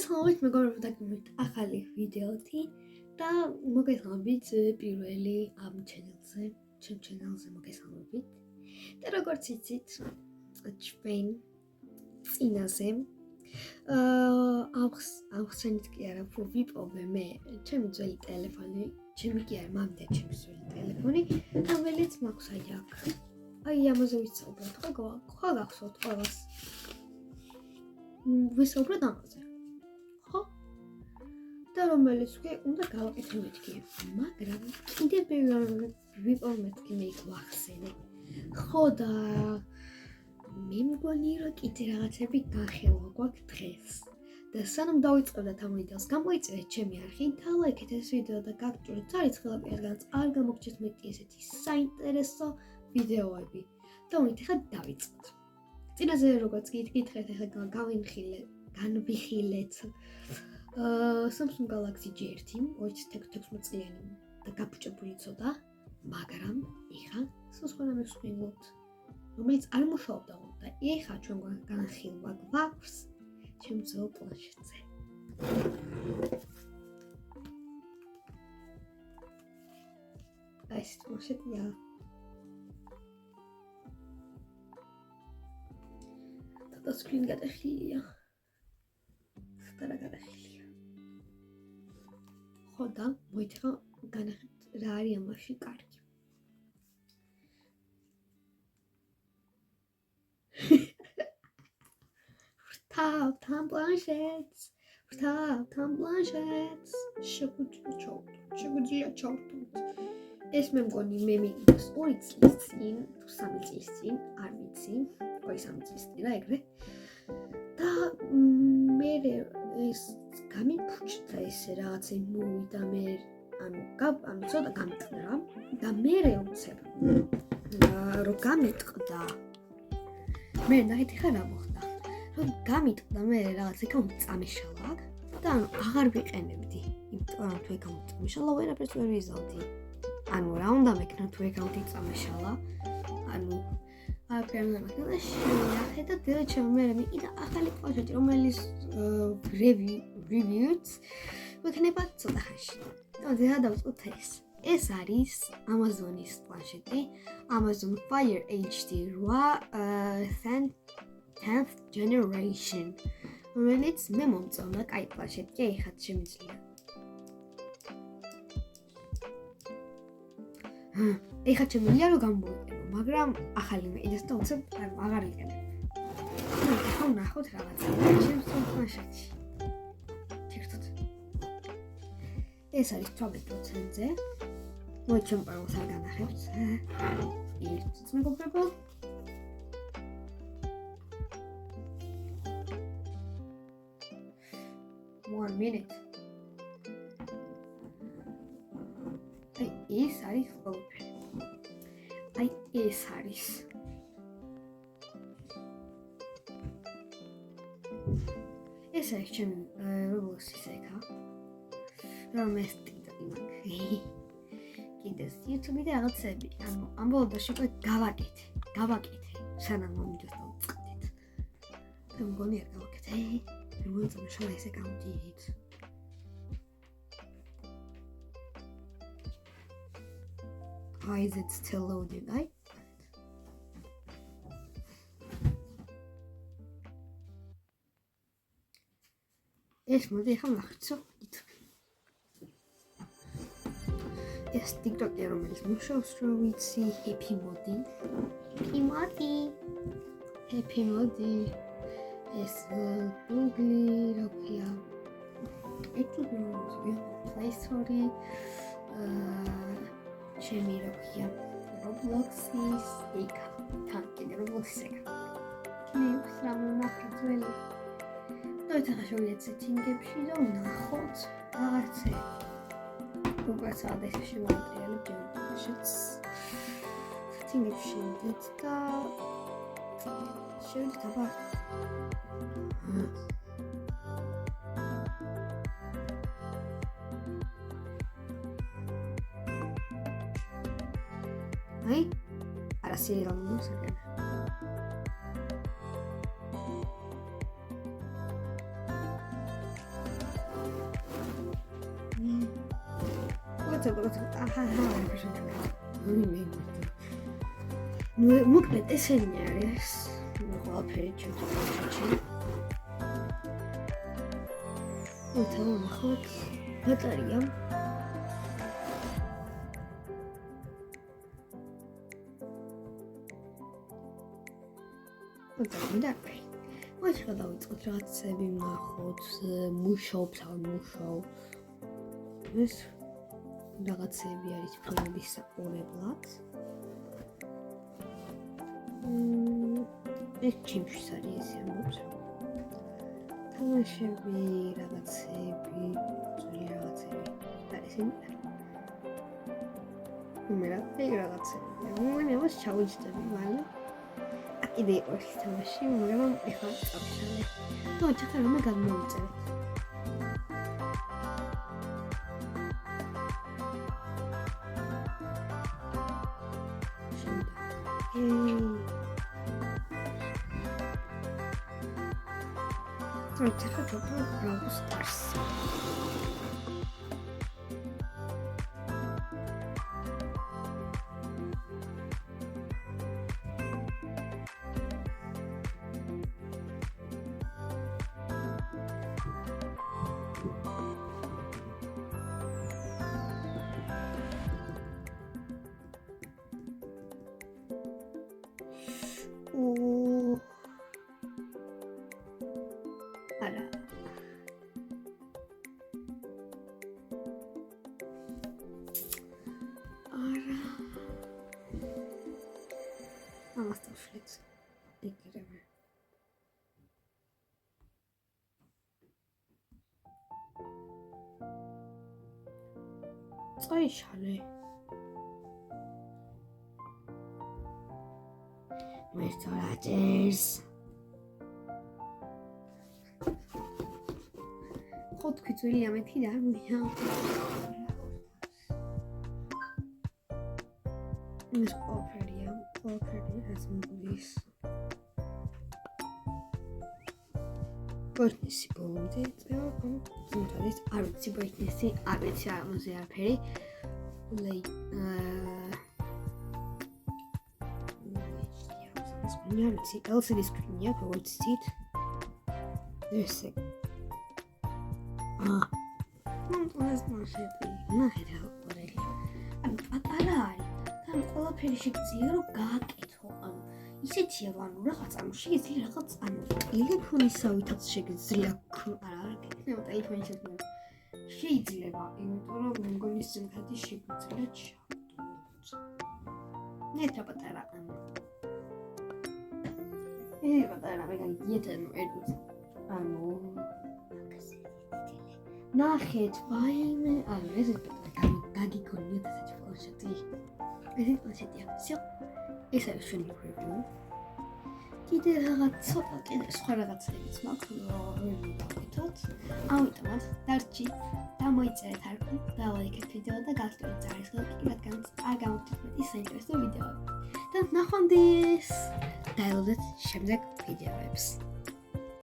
მოგესალმებით მეგობრებო და გმირთ ახალი ვიდეოთი და მოგესალმებით პირველი ამ ჩანელზე მოგესალმებით და როგორც იცით ჩვენ წინაზე ახსენით კი არა ვიპოვე მე ჩემი ძველი ტელეფონი ჩემი კი არა მამდა ჩემი ძველი ტელეფონი რომელიც მაქვს აი ამაზე ვისაუბროთ ხო გახსოვთ ყველას ვისაუბროთ ამაზე ხო და რომელიც კი უნდა გავაკეთო მეთქი მაგრამ კიდე ვიპოვე მეთქი მე ვახსენე ხო და მე მგონი რომ კიდე რაღაცები განხილვა გვაქვს დღეს და სანამ დავიწყებდეთ ამ ვიდეოს გამოიწერეთ ჩემი არხი და ლაიქეთ ეს ვიდეო და გაგჭიროთ ცალ პირადაც არ გამოგჩეთ მეტი ესეთი საინტერესო ვიდეოები და ეხლა დავიწყოთ წინაზე როგორც გითხეთ ეხლა განვიხილეთ Samsung Galaxy J1 2016 წლიანი და გაფუჭებული ცოტა მაგრამ ეხლა სხვა მეხსოვინოთ რომელიც არ მუშაობდა და ეხლა ჩვენ განხილვა გვაქვს ჩემს პლანშეტზე ეს პლანშეტია და სკრინ გადახილია და გადახილია ხო და მოითხრა განახეთ რა არის ამაში კარგი თან პლანშეტს შეგვიძლია ჩავთვალოთ ეს მე მგონი მე მიგდოს 2 წლის წინ თუ 3 წლის წინ არ ვიცი 3 წლის წინ რა ეგრე და მე ეს გამიფუჭდა ესე რაღაცა მოვიდა მე ანუ ცოტა გამიტყდა და მე უცებ რომ გამიტყდა მე ნახეთ ხა რა მოხდა რომ გამიტყდა მე რაღაცა გამწამეშალა და ანუ აღარ ვიყენებდი იმიტომ რომ თუ გამწამეშალა ვერაფერს ვერ ვიზავდი ანუ რა უნდა მეკნა თუ გამწამეშალა ანუ და შევინახე და დედა ჩემი მე მიყიდა ახალი პლანშეტი რომელიც reviews ვიქნება ცოტა ხანში და დედა დავწყოთ ეს არის Amazon-ის პლანშეტი Amazon Fire HD 10th generation რომელიც მე მომწონა კაი პლანშეტია ეხლა შემიძლია ეხლა შემიძლია რომ გამოვიყენო მაგრამ ახალი მეიდას და უცებ აღარ ვიყენებ ხო ნახოთ რაღაცა ჩემს პლანშეტში ჩერტოთ ეს არის 12%-ზე მოიჩემ პაროს არ განახებთ ერთ მეგობრებო 1 minute ეს არის ყველაფერი ეს არის ეს არის ჩემი Roblox-ის ეკა რომელიც კიდე YouTube-ი და რაღაცები ანუ ამ ბოლოდაში გავაკეთე სანამ მომიდოს დავწყდით და მგონი არ გავაკეთე როგორც შეიძლება ესე გავდით Why is it still loading? ეს მოდი ახლა ნახცო ეს TikTok-ი რომელიც მუშაობს რო ვიცი happy mode ეს Google როქია Play Store ჩემი როქია Roblox-ის ეკა თანკი Roblox-ის ეკა მე სამ მაგზველი და ეხლა შევიდეთ სეტინგებში და ვნახოთ რაღაცები უკვე სადაც შემოვიწერეთ ჯერშიც სეტინგებში შევიდეთ და შევიდეთ აბა აი არა სერიალ მუსიკა მოკლედ ესენი არის ყველაფერი ჩუჩუჩი. ოთო ნახოთ ბატარია. მიდარფი. მოიწყო დავიწყოთ რაღაცები ნახოთ, მუშაობს ან მუშაობს. ეს რაღაცები არის ფილმების საყურებლად. ეს ჩემთვის არის ეს ამბობს. თამაშები, რაღაცები, რაღაცები. არის იმენა. რაღაცები. მე მას ჩავიჯდები, მაგრამ კიდე იყო ეს თამაში, მაგრამ ეხლა წავშალე. ნუ ჩახა რომ გადმოვიწერეთ. Czekaj, to Brawl Stars. Ara. Ama staflet. Eklerim. Sayışale. Restaurators. خود کتوری همه تی در میام از قاپری از مولیس بایتنسی بوده زمتادیست عروضی بایتنسی عروضی عرمازی عرپری ولی عروضی LCD سکرینیا که وایت سید درسته ეს მასეთი ნახეთ ახლა ანუ პატარა არის და ყველაფერი შეგიძლია რომ გააკეთო ანუ ისეთია რომ ანუ რაღაც ანუ შეგიძლია რაღაც ანუ ტელეფონისავითაც შეგიძლია არა გეკნება ტელეფონისათვის შეიძლება იმიტომ რომ მეგონის სიმქარდი შეგვიძლია ჩავდოთ ნეტა პატარა ანუ პატარა მეგაიეთენ ანუ ნახეთ ვაიმე ანუ ეს გაგიგონიათ ესეთი პლანშეტი ესეთი პლანშეტია всё ეს არის შენი პრობლემა კიდე რაღაც ცოტა კიდე სხვა რაღაცებიც მაქვს რომ ვიყავით ამიტომაც დარჩი დამოიწერეთ არქივი დალაიქეთ ვიდეო და გასწორეთ წარისხლები რადგან არ გამოვთქვით ის საინტერესო ვიდეოები და ნახვამდის დაელოდეთ შემდეგ ვიდეოებს